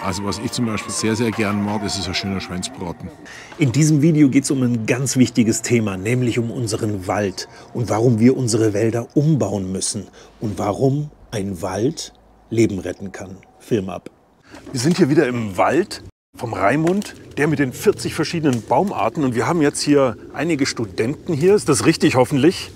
Also was ich zum Beispiel sehr, sehr gern mag, das ist ein schöner Schweinsbraten. In diesem Video geht es um ein ganz wichtiges Thema, nämlich um unseren Wald und warum wir unsere Wälder umbauen müssen und warum ein Wald Leben retten kann. Film ab. Wir sind hier wieder im Wald vom Raimund, der mit den 40 verschiedenen Baumarten. Und wir haben jetzt hier einige Studenten hier. Ist das richtig, hoffentlich?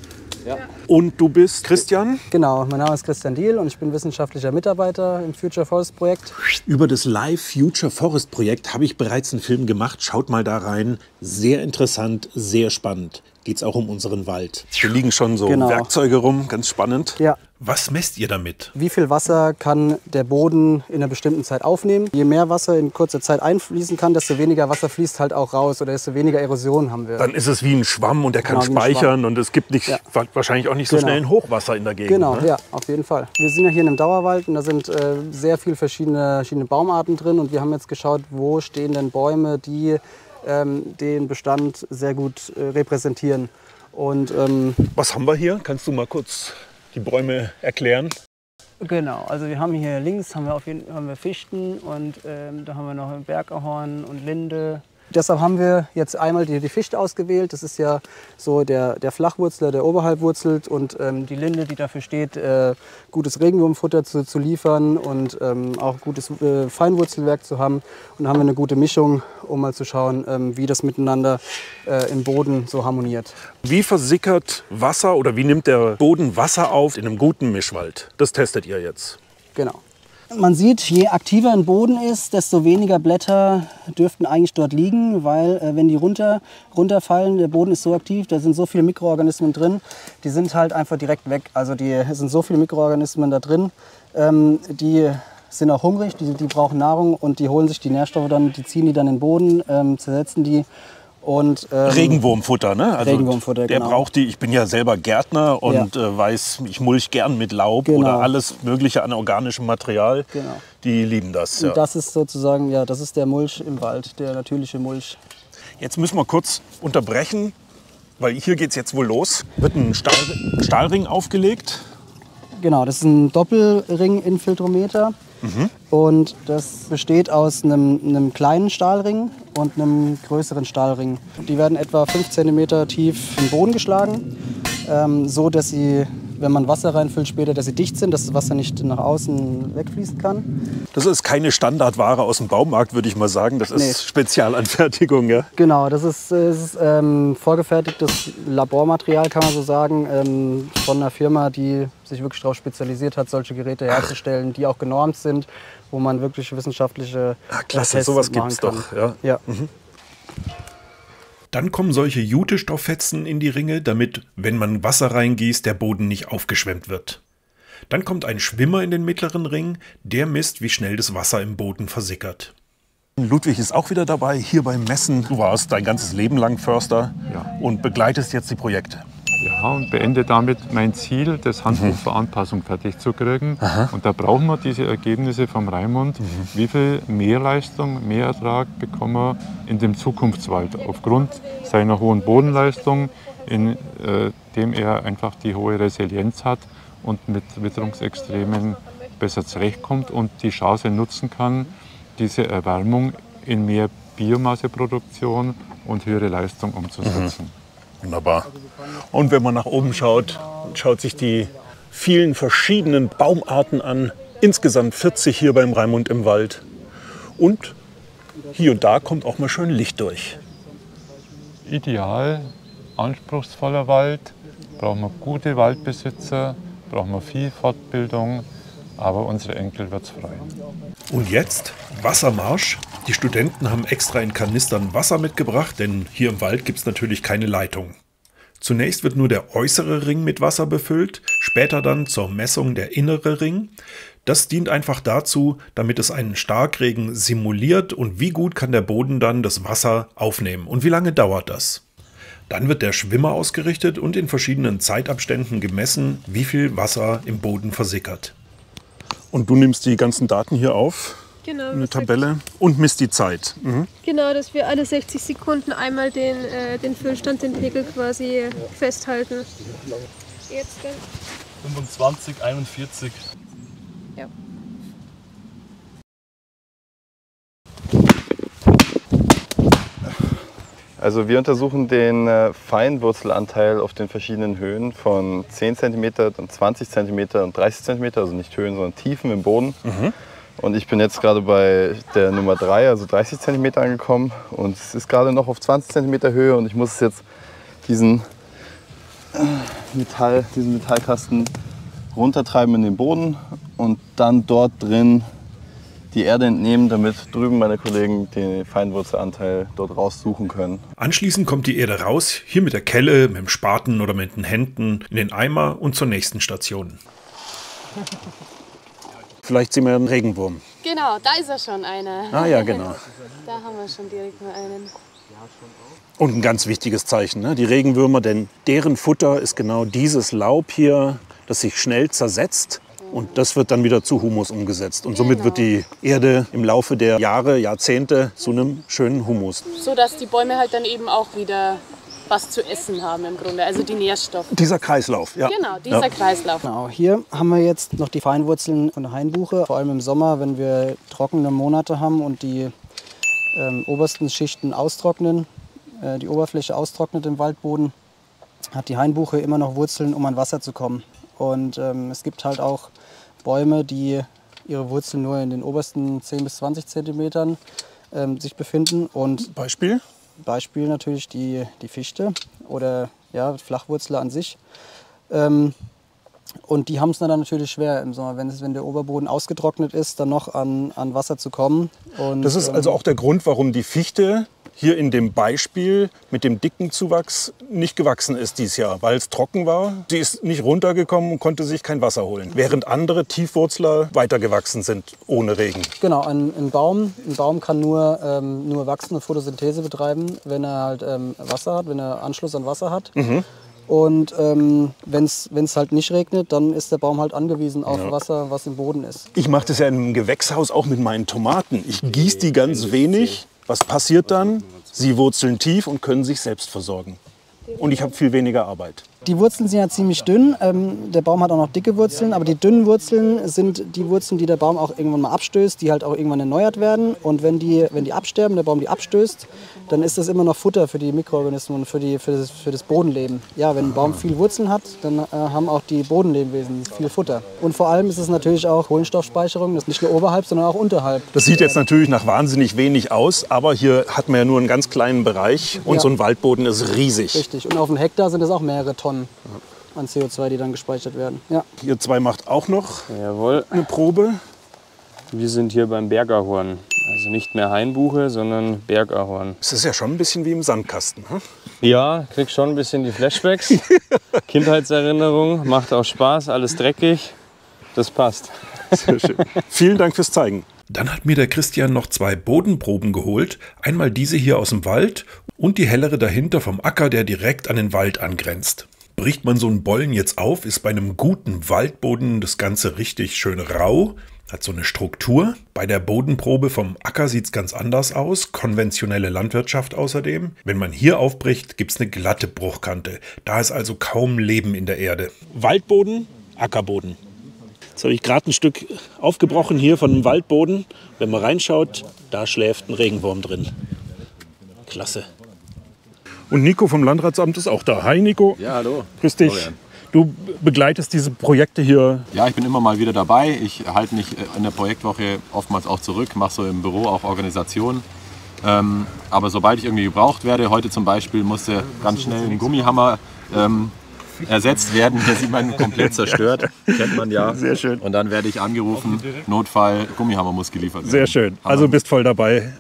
Ja. Und du bist Christian? Genau, mein Name ist Christian Diehl und ich bin wissenschaftlicher Mitarbeiter im Future Forest Projekt. Über das Live Future Forest Projekt habe ich bereits einen Film gemacht. Schaut mal da rein. Sehr interessant, sehr spannend. Geht es auch um unseren Wald. Hier liegen schon so Genau. Werkzeuge rum, ganz spannend. Ja. Was messt ihr damit? Wie viel Wasser kann der Boden in einer bestimmten Zeit aufnehmen? Je mehr Wasser in kurzer Zeit einfließen kann, desto weniger Wasser fließt halt auch raus oder desto weniger Erosion haben wir. Dann ist es wie ein Schwamm und der kann Genau, wie ein speichern Schwamm. und es gibt nicht, Ja. wahrscheinlich auch nicht so Genau. schnell ein Hochwasser in der Gegend. Genau, Ne? ja, auf jeden Fall. Wir sind ja hier in einem Dauerwald und da sind sehr viele verschiedene Baumarten drin und wir haben jetzt geschaut, wo stehen denn Bäume, die den Bestand sehr gut repräsentieren. Und Was haben wir hier? Kannst du mal kurz die Bäume erklären? genau, also wir haben hier links haben wir Fichten und da haben wir noch Bergahorn und Linde. Deshalb haben wir jetzt einmal die Fichte ausgewählt. Das ist ja so der Flachwurzler, der oberhalb wurzelt und die Linde, die dafür steht, gutes Regenwurmfutter zu liefern und auch gutes Feinwurzelwerk zu haben. Und da haben wir eine gute Mischung, um mal zu schauen, wie das miteinander im Boden so harmoniert. Wie versickert Wasser oder wie nimmt der Boden Wasser auf in einem guten Mischwald? Das testet ihr jetzt. Genau. Man sieht, je aktiver ein Boden ist, desto weniger Blätter dürften eigentlich dort liegen, weil wenn die runterfallen, der Boden ist so aktiv, da sind so viele Mikroorganismen drin, die sind halt einfach direkt weg. Also es sind so viele Mikroorganismen da drin, die sind auch hungrig, die brauchen Nahrung und die holen sich die Nährstoffe dann, die ziehen die dann in den Boden, zersetzen die. Und, Regenwurmfutter, ne? Also Regenwurmfutter, der genau. braucht die. Ich bin ja selber Gärtner und weiß, ich mulch gern mit Laub Genau. oder alles Mögliche an organischem Material. Genau. Die lieben das. Ja. Und das ist sozusagen, ja, das ist der Mulch im Wald, der natürliche Mulch. Jetzt müssen wir kurz unterbrechen, weil hier geht es jetzt wohl los. Wird ein Stahlring aufgelegt. Genau, das ist ein Doppelring-Infiltrometer. Und das besteht aus einem kleinen Stahlring und einem größeren Stahlring. Die werden etwa 5 cm tief in den Boden geschlagen, so dass sie, wenn man Wasser reinfüllt später, dass sie dicht sind, dass das Wasser nicht nach außen wegfließen kann. Das ist keine Standardware aus dem Baumarkt, würde ich mal sagen. Das ist Nee. Spezialanfertigung. Ja? Genau, das ist vorgefertigtes Labormaterial, kann man so sagen, von einer Firma, die sich wirklich darauf spezialisiert hat, solche Geräte herzustellen, die auch genormt sind, wo man wirklich wissenschaftliche Klasse, Tests sowas machen gibt's kann. doch. Ja. Ja. Dann kommen solche Jute-Stofffetzen in die Ringe, damit, wenn man Wasser reingießt, der Boden nicht aufgeschwemmt wird. Dann kommt ein Schwimmer in den mittleren Ring, der misst, wie schnell das Wasser im Boden versickert. Ludwig ist auch wieder dabei, hier beim Messen. Du warst dein ganzes Leben lang Förster und begleitest jetzt die Projekte. Ja, und beende damit mein Ziel, das Handbuch für Anpassung fertig zu kriegen. Und da brauchen wir diese Ergebnisse vom Raimund. Wie viel Mehrleistung, Mehrertrag bekommen wir in dem Zukunftswald aufgrund seiner hohen Bodenleistung, in dem er einfach die hohe Resilienz hat und mit Witterungsextremen besser zurechtkommt und die Chance nutzen kann, diese Erwärmung in mehr Biomasseproduktion und höhere Leistung umzusetzen. Wunderbar. Und wenn man nach oben schaut, schaut sich die vielen verschiedenen Baumarten an. Insgesamt 40 hier beim Raimund im Wald. Und hier und da kommt auch mal schön Licht durch. Ideal, anspruchsvoller Wald, brauchen wir gute Waldbesitzer, brauchen wir viel Fortbildung, aber unsere Enkel wird's freuen. Und jetzt Wassermarsch. Die Studenten haben extra in Kanistern Wasser mitgebracht, denn hier im Wald gibt es natürlich keine Leitung. Zunächst wird nur der äußere Ring mit Wasser befüllt, später dann zur Messung der innere Ring. Das dient einfach dazu, damit es einen Starkregen simuliert und wie gut kann der Boden dann das Wasser aufnehmen und wie lange dauert das. Dann wird der Schwimmer ausgerichtet und in verschiedenen Zeitabständen gemessen, wie viel Wasser im Boden versickert. Und du nimmst die ganzen Daten hier auf, Genau, eine das Tabelle, und misst die Zeit. Genau, dass wir alle 60 Sekunden einmal den Füllstand, den Pegel quasi festhalten. Jetzt, 25, 41. ja. Also wir untersuchen den Feinwurzelanteil auf den verschiedenen Höhen von 10 cm, und 20 cm und 30 cm, also nicht Höhen, sondern Tiefen im Boden. Und ich bin jetzt gerade bei der Nummer 3, also 30 cm angekommen und es ist gerade noch auf 20 cm Höhe und ich muss jetzt diesen Metallkasten runtertreiben in den Boden und dann dort drin die Erde entnehmen, damit drüben meine Kollegen den Feinwurzelanteil dort raussuchen können. Anschließend kommt die Erde raus, hier mit der Kelle, mit dem Spaten oder mit den Händen in den Eimer und zur nächsten Station. Vielleicht sehen wir einen Regenwurm. Genau, da ist er schon einer. Ah ja, genau. Da haben wir schon direkt mal einen. Und ein ganz wichtiges Zeichen, ne? Die Regenwürmer, denn deren Futter ist genau dieses Laub hier, das sich schnell zersetzt. Und das wird dann wieder zu Humus umgesetzt. Und somit wird die Erde im Laufe der Jahre, Jahrzehnte zu einem schönen Humus. So dass die Bäume halt dann eben auch wieder was zu essen haben im Grunde, also die Nährstoffe. Dieser Kreislauf, ja. Genau, dieser Kreislauf. Genau, hier haben wir jetzt noch die Feinwurzeln von der Hainbuche. Vor allem im Sommer, wenn wir trockene Monate haben und die obersten Schichten austrocknen, die Oberfläche austrocknet im Waldboden, hat die Hainbuche immer noch Wurzeln, um an Wasser zu kommen. Und es gibt halt auch Bäume, die ihre Wurzeln nur in den obersten 10 bis 20 Zentimetern sich befinden. Und Beispiel? Beispiel natürlich die Fichte oder ja, Flachwurzler an sich. Und die haben es dann natürlich schwer im Sommer, wenn der Oberboden ausgetrocknet ist, dann noch an Wasser zu kommen. Und, das ist also auch der Grund, warum die Fichte hier in dem Beispiel mit dem dicken Zuwachs nicht gewachsen ist dieses Jahr, weil es trocken war. Sie ist nicht runtergekommen und konnte sich kein Wasser holen, während andere Tiefwurzler weitergewachsen sind ohne Regen. Genau, ein Baum kann nur wachsen und Photosynthese betreiben, wenn er halt Wasser hat, wenn er Anschluss an Wasser hat. Und wenn es halt nicht regnet, dann ist der Baum halt angewiesen auf Wasser, was im Boden ist. Ich mache das ja im Gewächshaus auch mit meinen Tomaten. Ich gieße die ganz wenig. Was passiert dann? Sie wurzeln tief und können sich selbst versorgen. Und ich habe viel weniger Arbeit. Die Wurzeln sind ja ziemlich dünn. Der Baum hat auch noch dicke Wurzeln, aber die dünnen Wurzeln sind die Wurzeln, die der Baum auch irgendwann mal abstößt, die halt auch irgendwann erneuert werden. Und wenn die absterben, der Baum die abstößt, dann ist das immer noch Futter für die Mikroorganismen und für das Bodenleben. Ja, wenn ein Baum viel Wurzeln hat, dann haben auch die Bodenlebewesen viel Futter. Und vor allem ist es natürlich auch Kohlenstoffspeicherung, das ist nicht nur oberhalb, sondern auch unterhalb. Das sieht jetzt natürlich nach wahnsinnig wenig aus, aber hier hat man ja nur einen ganz kleinen Bereich und so ein Waldboden ist riesig. Richtig, und auf einem Hektar sind es auch mehrere Tonnen an CO2, die dann gespeichert werden. Ja. Ihr zwei macht auch noch Jawohl. eine Probe. Wir sind hier beim Bergahorn. Also nicht mehr Hainbuche, sondern Bergahorn. Es ist ja schon ein bisschen wie im Sandkasten. Hm? Ja, krieg schon ein bisschen die Flashbacks. Kindheitserinnerung, macht auch Spaß, alles dreckig. Das passt. Sehr schön. Vielen Dank fürs Zeigen. Dann hat mir der Christian noch 2 Bodenproben geholt. Einmal diese hier aus dem Wald und die hellere dahinter vom Acker, der direkt an den Wald angrenzt. Bricht man so einen Bollen jetzt auf, ist bei einem guten Waldboden das Ganze richtig schön rau, hat so eine Struktur. Bei der Bodenprobe vom Acker sieht es ganz anders aus, konventionelle Landwirtschaft außerdem. Wenn man hier aufbricht, gibt es eine glatte Bruchkante. Da ist also kaum Leben in der Erde. Waldboden, Ackerboden. Jetzt habe ich gerade ein Stück aufgebrochen hier von dem Waldboden. Wenn man reinschaut, da schläft ein Regenwurm drin. Klasse. Und Nico vom Landratsamt ist auch da. Hi Nico. Ja, hallo. Grüß dich. Florian. Du begleitest diese Projekte hier. Ja, ich bin immer mal wieder dabei. Ich halte mich in der Projektwoche oftmals auch zurück, mache so im Büro auch Organisation. Aber sobald ich irgendwie gebraucht werde, heute zum Beispiel musste ganz schnell ein Gummihammer ersetzt werden. Der sieht man komplett zerstört, kennt man ja. Sehr schön. Und dann werde ich angerufen, Notfall, Gummihammer muss geliefert werden. Sehr schön. Also bist voll dabei,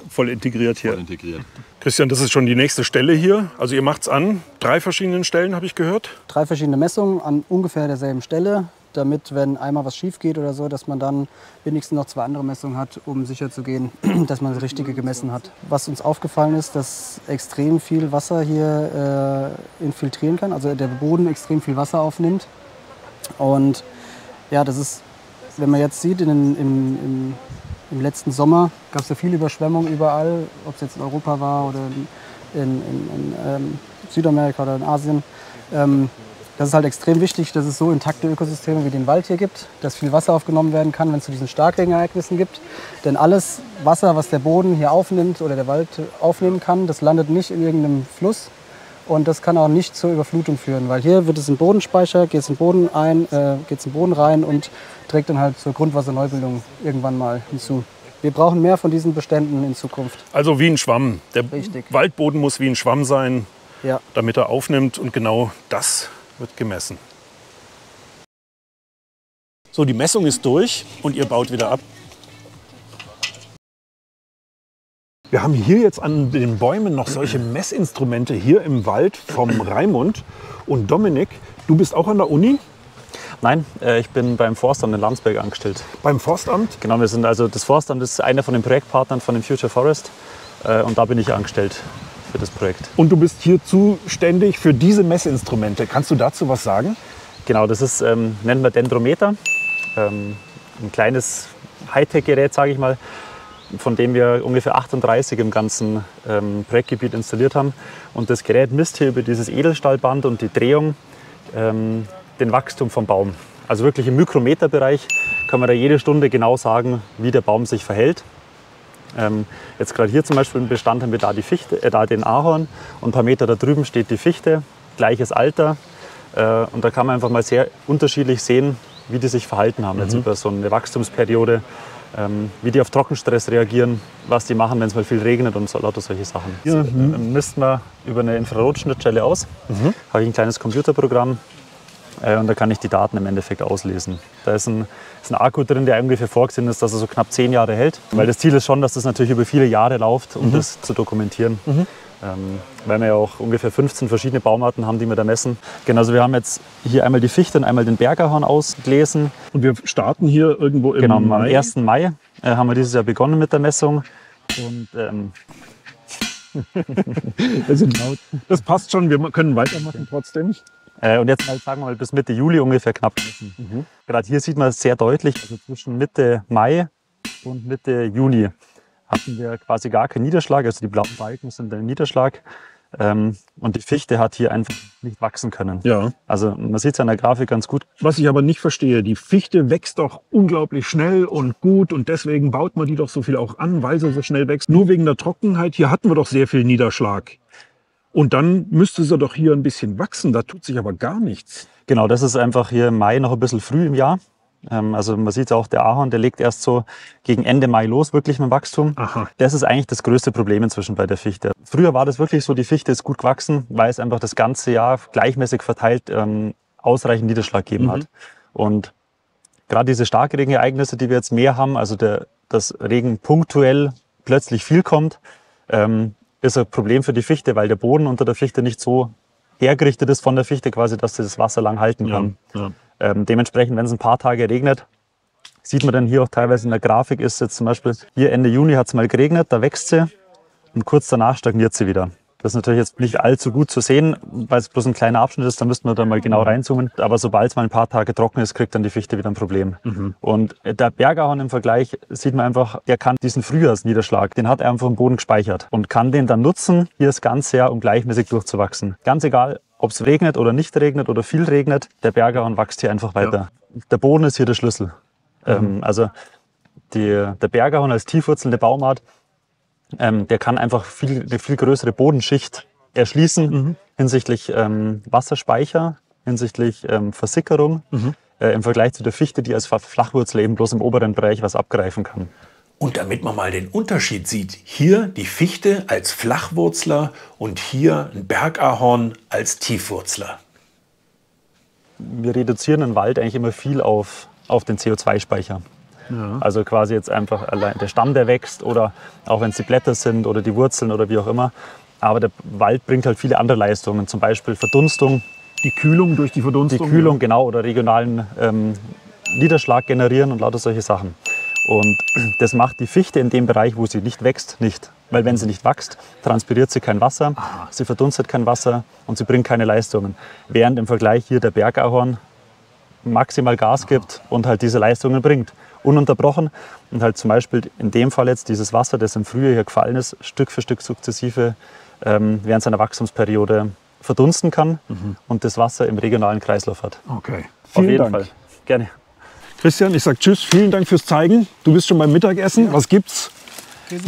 voll integriert hier. Voll integriert. Christian, das ist schon die nächste Stelle hier. Also ihr macht es an 3 verschiedenen Stellen, habe ich gehört. 3 verschiedene Messungen an ungefähr derselben Stelle, damit, wenn einmal was schief geht oder so, dass man dann wenigstens noch 2 andere Messungen hat, um sicher zu gehen, dass man das Richtige gemessen hat. Was uns aufgefallen ist, dass extrem viel Wasser hier infiltrieren kann, also der Boden extrem viel Wasser aufnimmt. Und ja, das ist, wenn man jetzt sieht, im letzten Sommer gab es ja viele Überschwemmungen überall, ob es jetzt in Europa war oder in Südamerika oder in Asien. Das ist halt extrem wichtig, dass es so intakte Ökosysteme wie den Wald hier gibt, dass viel Wasser aufgenommen werden kann, wenn es zu diesen Starkregenereignissen gibt. Denn alles Wasser, was der Boden hier aufnimmt oder der Wald aufnehmen kann, das landet nicht in irgendeinem Fluss. Und das kann auch nicht zur Überflutung führen, weil hier wird es im Bodenspeicher, geht es in den Boden geht es in den Boden rein und trägt dann halt zur Grundwasserneubildung irgendwann mal hinzu. Wir brauchen mehr von diesen Beständen in Zukunft. Also wie ein Schwamm. Der Richtig. Waldboden muss wie ein Schwamm sein, Ja. damit er aufnimmt, und genau das wird gemessen. So, die Messung ist durch und ihr baut wieder ab. Wir haben hier jetzt an den Bäumen noch solche Messinstrumente hier im Wald vom Raimund. Und Dominik, du bist auch an der Uni? Nein, ich bin beim Forstamt in Landsberg angestellt. Beim Forstamt? Genau, das Forstamt ist einer von den Projektpartnern von dem Future Forest und da bin ich angestellt für das Projekt. Und du bist hier zuständig für diese Messinstrumente. Kannst du dazu was sagen? Genau, das ist, nennen wir Dendrometer, ein kleines Hightech-Gerät, sage ich mal, von dem wir ungefähr 38 im ganzen Projektgebiet installiert haben. Und das Gerät misst hier über dieses Edelstahlband und die Drehung den Wachstum vom Baum. Also wirklich im Mikrometerbereich kann man da jede Stunde genau sagen, wie der Baum sich verhält. Jetzt gerade hier zum Beispiel im Bestand haben wir da, den Ahorn, und ein paar Meter da drüben steht die Fichte, gleiches Alter. Und da kann man einfach mal sehr unterschiedlich sehen, wie die sich verhalten haben jetzt über so eine Wachstumsperiode, wie die auf Trockenstress reagieren, was die machen, wenn es mal viel regnet und so, lauter solche Sachen. Hier misst man über eine Infrarotschnittstelle aus. Habe ich ein kleines Computerprogramm. Und da kann ich die Daten im Endeffekt auslesen. Da ist ein Akku drin, der ungefähr vorgesehen ist, dass er so knapp 10 Jahre hält. Weil das Ziel ist schon, dass das natürlich über viele Jahre läuft, um das zu dokumentieren. Weil wir ja auch ungefähr 15 verschiedene Baumarten haben, die wir da messen. Genau, also wir haben jetzt hier einmal die Fichte und einmal den Bergahorn ausgelesen. Und wir starten hier irgendwo im Mai. Mai? Am 1. Mai haben wir dieses Jahr begonnen mit der Messung. Und das passt schon, wir können weitermachen trotzdem. Und jetzt mal, sagen wir mal, bis Mitte Juli ungefähr knapp messen. Gerade hier sieht man es sehr deutlich, also zwischen Mitte Mai und Mitte Juni hatten wir quasi gar keinen Niederschlag, also die blauen Balken sind der Niederschlag. Und die Fichte hat hier einfach nicht wachsen können. Ja. Also man sieht es an der Grafik ganz gut. Was ich aber nicht verstehe, die Fichte wächst doch unglaublich schnell und gut, und deswegen baut man die doch so viel auch an, weil sie so schnell wächst. Nur wegen der Trockenheit, hier hatten wir doch sehr viel Niederschlag. Und dann müsste sie doch hier ein bisschen wachsen, da tut sich aber gar nichts. Genau, das ist einfach hier im Mai noch ein bisschen früh im Jahr. Also man sieht auch, der Ahorn, der legt erst so gegen Ende Mai los, wirklich mit dem Wachstum. Aha. Das ist eigentlich das größte Problem inzwischen bei der Fichte. Früher war das wirklich so, die Fichte ist gut gewachsen, weil es einfach das ganze Jahr gleichmäßig verteilt ausreichend Niederschlag gegeben hat. Und gerade diese Starkregenereignisse, die wir jetzt mehr haben, also dass Regen punktuell plötzlich viel kommt, ist ein Problem für die Fichte, weil der Boden unter der Fichte nicht so hergerichtet ist von der Fichte quasi, dass sie das Wasser lang halten kann. Ja. Dementsprechend, wenn es ein paar Tage regnet, sieht man dann hier auch teilweise in der Grafik, ist jetzt zum Beispiel hier Ende Juni hat es mal geregnet, da wächst sie und kurz danach stagniert sie wieder. Das ist natürlich jetzt nicht allzu gut zu sehen, weil es bloß ein kleiner Abschnitt ist, da müssten wir da mal genau reinzoomen. Aber sobald es mal ein paar Tage trocken ist, kriegt dann die Fichte wieder ein Problem. Und der Bergahorn im Vergleich sieht man einfach, der kann diesen Frühjahrsniederschlag, den hat er einfach im Boden gespeichert und kann den dann nutzen, hier das ganze Jahr, um gleichmäßig durchzuwachsen. Ganz egal, ob es regnet oder nicht regnet oder viel regnet, der Bergahorn wächst hier einfach weiter. Ja. Der Boden ist hier der Schlüssel. Also der Bergahorn als tiefwurzelnde Baumart, der kann einfach eine viel größere Bodenschicht erschließen hinsichtlich Wasserspeicher, hinsichtlich Versickerung, im Vergleich zu der Fichte, die als Flachwurzel eben bloß im oberen Bereich was abgreifen kann. Und damit man mal den Unterschied sieht, hier die Fichte als Flachwurzler und hier ein Bergahorn als Tiefwurzler. Wir reduzieren den Wald eigentlich immer viel auf den CO2-Speicher. Ja. Also quasi jetzt einfach allein der Stamm, der wächst, oder auch wenn es die Blätter sind oder die Wurzeln oder wie auch immer. Aber der Wald bringt halt viele andere Leistungen, zum Beispiel Verdunstung. Die Kühlung durch die Verdunstung? Die Kühlung, genau, oder regionalen Niederschlag generieren und lauter solche Sachen. Und das macht die Fichte in dem Bereich, wo sie nicht wächst, nicht. Weil wenn sie nicht wächst, transpiriert sie kein Wasser, sie verdunstet kein Wasser und sie bringt keine Leistungen. Während im Vergleich hier der Bergahorn maximal Gas gibt und halt diese Leistungen bringt. Ununterbrochen. Und halt zum Beispiel in dem Fall jetzt dieses Wasser, das im Frühjahr hier gefallen ist, Stück für Stück sukzessive während seiner Wachstumsperiode verdunsten kann und das Wasser im regionalen Kreislauf hat. Okay. Auf Vielen jeden Dank. Fall. Gerne. Christian, ich sag Tschüss, vielen Dank fürs Zeigen. Du bist schon beim Mittagessen. Was gibt's?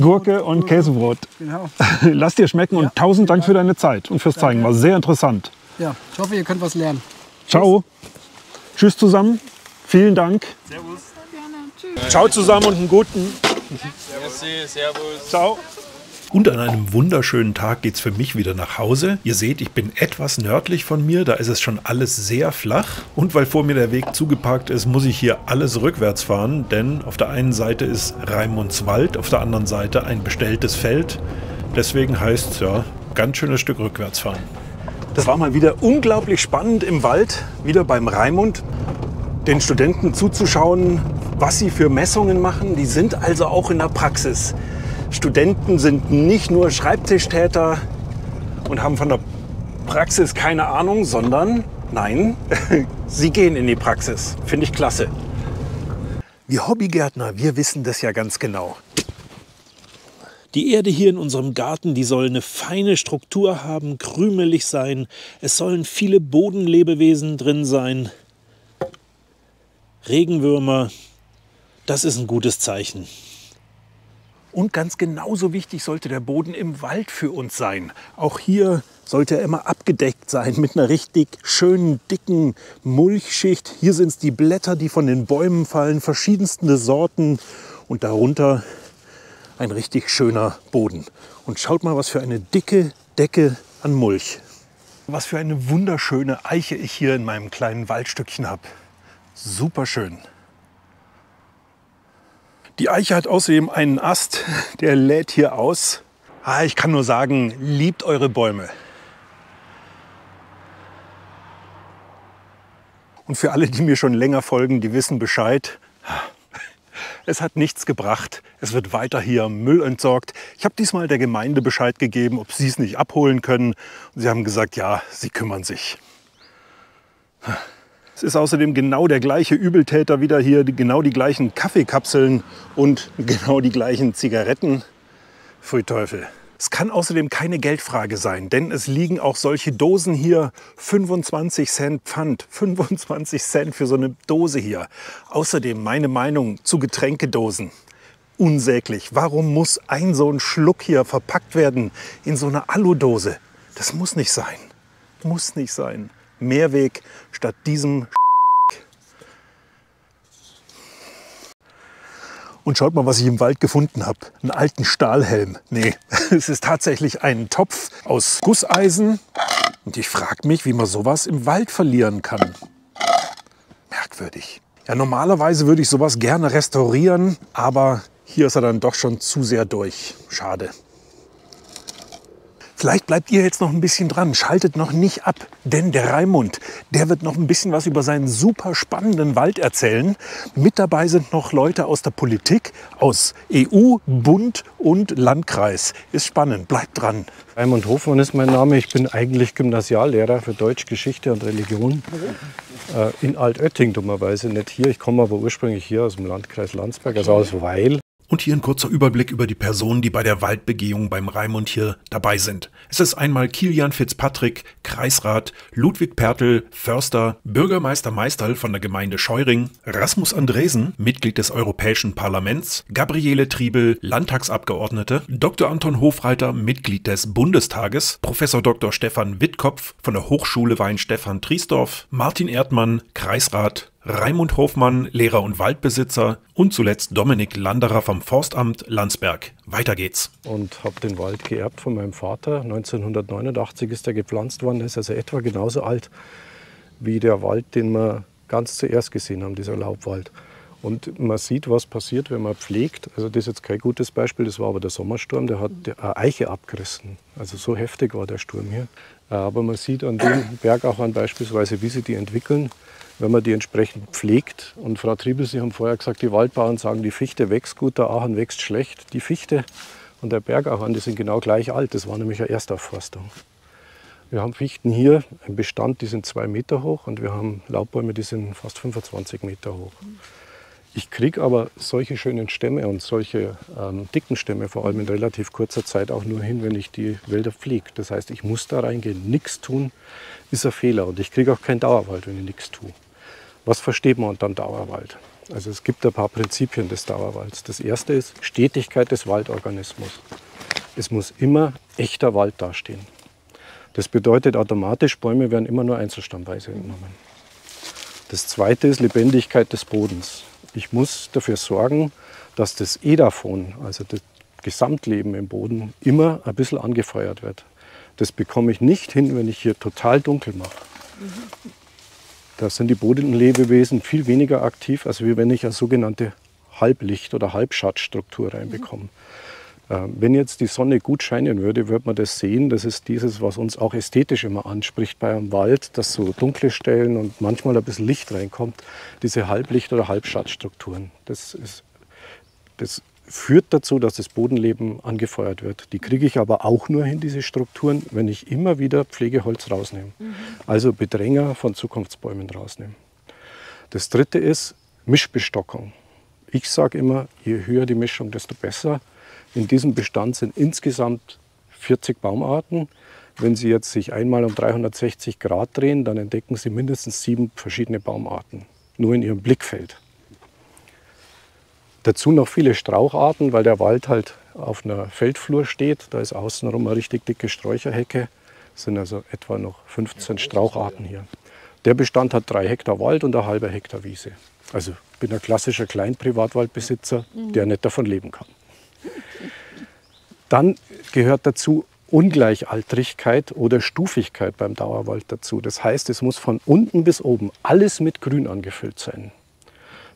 Gurke und Käsebrot. Genau. Lass dir schmecken und 1000 Dank für deine Zeit und fürs Zeigen. War sehr interessant. Ja, ich hoffe, ihr könnt was lernen. Ciao. Tschüss zusammen. Vielen Dank. Servus. Ciao zusammen und einen guten. Servus. Ciao. Und an einem wunderschönen Tag geht's für mich wieder nach Hause. Ihr seht, ich bin etwas nördlich von mir, da ist es schon alles sehr flach. Und weil vor mir der Weg zugeparkt ist, muss ich hier alles rückwärts fahren, denn auf der einen Seite ist Raimundswald, auf der anderen Seite ein bestelltes Feld. Deswegen heißt es ja, ganz schönes Stück rückwärts fahren. Das war mal wieder unglaublich spannend im Wald, wieder beim Raimund, den Studenten zuzuschauen, was sie für Messungen machen. Die sind also auch in der Praxis. Studenten sind nicht nur Schreibtischtäter und haben von der Praxis keine Ahnung, sondern, nein, sie gehen in die Praxis. Finde ich klasse. Wir Hobbygärtner, wir wissen das ja ganz genau. Die Erde hier in unserem Garten, die soll eine feine Struktur haben, krümelig sein. Es sollen viele Bodenlebewesen drin sein. Regenwürmer, das ist ein gutes Zeichen. Und ganz genauso wichtig sollte der Boden im Wald für uns sein. Auch hier sollte er immer abgedeckt sein mit einer richtig schönen, dicken Mulchschicht. Hier sind es die Blätter, die von den Bäumen fallen, verschiedenste Sorten. Und darunter ein richtig schöner Boden. Und schaut mal, was für eine dicke Decke an Mulch. Was für eine wunderschöne Eiche ich hier in meinem kleinen Waldstückchen habe. Super schön. Die Eiche hat außerdem einen Ast, der lädt hier aus. Ich kann nur sagen, liebt eure Bäume. Und für alle, die mir schon länger folgen, die wissen Bescheid. Es hat nichts gebracht. Es wird weiter hier Müll entsorgt. Ich habe diesmal der Gemeinde Bescheid gegeben, ob sie es nicht abholen können. Und sie haben gesagt, ja, sie kümmern sich. Es ist außerdem genau der gleiche Übeltäter wieder hier, genau die gleichen Kaffeekapseln und genau die gleichen Zigaretten. Pfui Teufel. Es kann außerdem keine Geldfrage sein, denn es liegen auch solche Dosen hier, 25 Cent Pfand, 25 Cent für so eine Dose hier. Außerdem meine Meinung zu Getränkedosen. Unsäglich. Warum muss ein so ein Schluck hier verpackt werden in so eine Aludose? Das muss nicht sein. Muss nicht sein. Mehrweg statt diesem. Und schaut mal, was ich im Wald gefunden habe. Einen alten Stahlhelm. Nee, es ist tatsächlich ein Topf aus Gusseisen. Und ich frage mich, wie man sowas im Wald verlieren kann. Merkwürdig. Ja, normalerweise würde ich sowas gerne restaurieren, aber hier ist er dann doch schon zu sehr durch. Schade. Vielleicht bleibt ihr jetzt noch ein bisschen dran, schaltet noch nicht ab, denn der Raimund, der wird noch ein bisschen was über seinen super spannenden Wald erzählen. Mit dabei sind noch Leute aus der Politik, aus EU, Bund und Landkreis. Ist spannend, bleibt dran. Raimund Hofmann ist mein Name. Ich bin eigentlich Gymnasiallehrer für Deutsch, Geschichte und Religion in Altötting, dummerweise nicht hier. Ich komme aber ursprünglich hier aus dem Landkreis Landsberg, also aus Weil. Und hier ein kurzer Überblick über die Personen, die bei der Waldbegehung beim Raimund hier dabei sind. Es ist einmal Kilian Fitzpatrick, Kreisrat, Ludwig Pertl, Förster, Bürgermeister Meisterl von der Gemeinde Scheuring, Rasmus Andresen, Mitglied des Europäischen Parlaments, Gabriele Triebel, Landtagsabgeordnete, Dr. Anton Hofreiter, Mitglied des Bundestages, Professor Dr. Stefan Wittkopf von der Hochschule Weinstefan-Triesdorf, Martin Erdmann, Kreisrat, Raimund Hofmann, Lehrer und Waldbesitzer und zuletzt Dominik Landerer vom Forstamt Landsberg. Weiter geht's. Und habe den Wald geerbt von meinem Vater. 1989 ist er gepflanzt worden. Er ist also etwa genauso alt wie der Wald, den wir ganz zuerst gesehen haben, dieser Laubwald. Und man sieht, was passiert, wenn man pflegt. Also das ist jetzt kein gutes Beispiel, das war aber der Sommersturm, der hat eine Eiche abgerissen. Also so heftig war der Sturm hier. Aber man sieht an dem Bergachern beispielsweise, wie sie die entwickeln, wenn man die entsprechend pflegt. Und Frau Triebel, Sie haben vorher gesagt, die Waldbauern sagen, die Fichte wächst gut, der Ahorn wächst schlecht. Die Fichte und der Bergahorn, die sind genau gleich alt. Das war nämlich eine Erstaufforstung. Wir haben Fichten hier, ein Bestand, die sind 2 Meter hoch und wir haben Laubbäume, die sind fast 25 Meter hoch. Ich kriege aber solche schönen Stämme und solche dicken Stämme vor allem in relativ kurzer Zeit auch nur hin, wenn ich die Wälder pflege. Das heißt, ich muss da reingehen. Nichts tun ist ein Fehler und ich kriege auch keinen Dauerwald, wenn ich nichts tue. Was versteht man unter dem Dauerwald? Also es gibt ein paar Prinzipien des Dauerwalds. Das erste ist Stetigkeit des Waldorganismus. Es muss immer echter Wald dastehen. Das bedeutet automatisch, Bäume werden immer nur einzelstammweise entnommen. Das zweite ist Lebendigkeit des Bodens. Ich muss dafür sorgen, dass das Edaphon, also das Gesamtleben im Boden, immer ein bisschen angefeuert wird. Das bekomme ich nicht hin, wenn ich hier total dunkel mache. Da sind die Bodenlebewesen viel weniger aktiv, als wenn ich eine sogenannte Halblicht- oder Halbschattstruktur reinbekomme. Wenn jetzt die Sonne gut scheinen würde, würde man das sehen. Das ist dieses, was uns auch ästhetisch immer anspricht bei einem Wald, dass so dunkle Stellen und manchmal ein bisschen Licht reinkommt. Diese Halblicht- oder Halbschattstrukturen. Das führt dazu, dass das Bodenleben angefeuert wird. Die kriege ich aber auch nur hin, diese Strukturen, wenn ich immer wieder Pflegeholz rausnehme. Also Bedränger von Zukunftsbäumen rausnehmen. Das dritte ist Mischbestockung. Ich sage immer, je höher die Mischung, desto besser. In diesem Bestand sind insgesamt 40 Baumarten. Wenn Sie jetzt sich einmal um 360 Grad drehen, dann entdecken Sie mindestens 7 verschiedene Baumarten, nur in Ihrem Blickfeld. Dazu noch viele Straucharten, weil der Wald halt auf einer Feldflur steht. Da ist außenrum eine richtig dicke Sträucherhecke. Es sind also etwa noch 15 Straucharten hier. Der Bestand hat 3 Hektar Wald und 1,5 Hektar Wiese. Also ich bin ein klassischer Kleinprivatwaldbesitzer, der nicht davon leben kann. Dann gehört dazu Ungleichaltrigkeit oder Stufigkeit beim Dauerwald dazu. Das heißt, es muss von unten bis oben alles mit Grün angefüllt sein.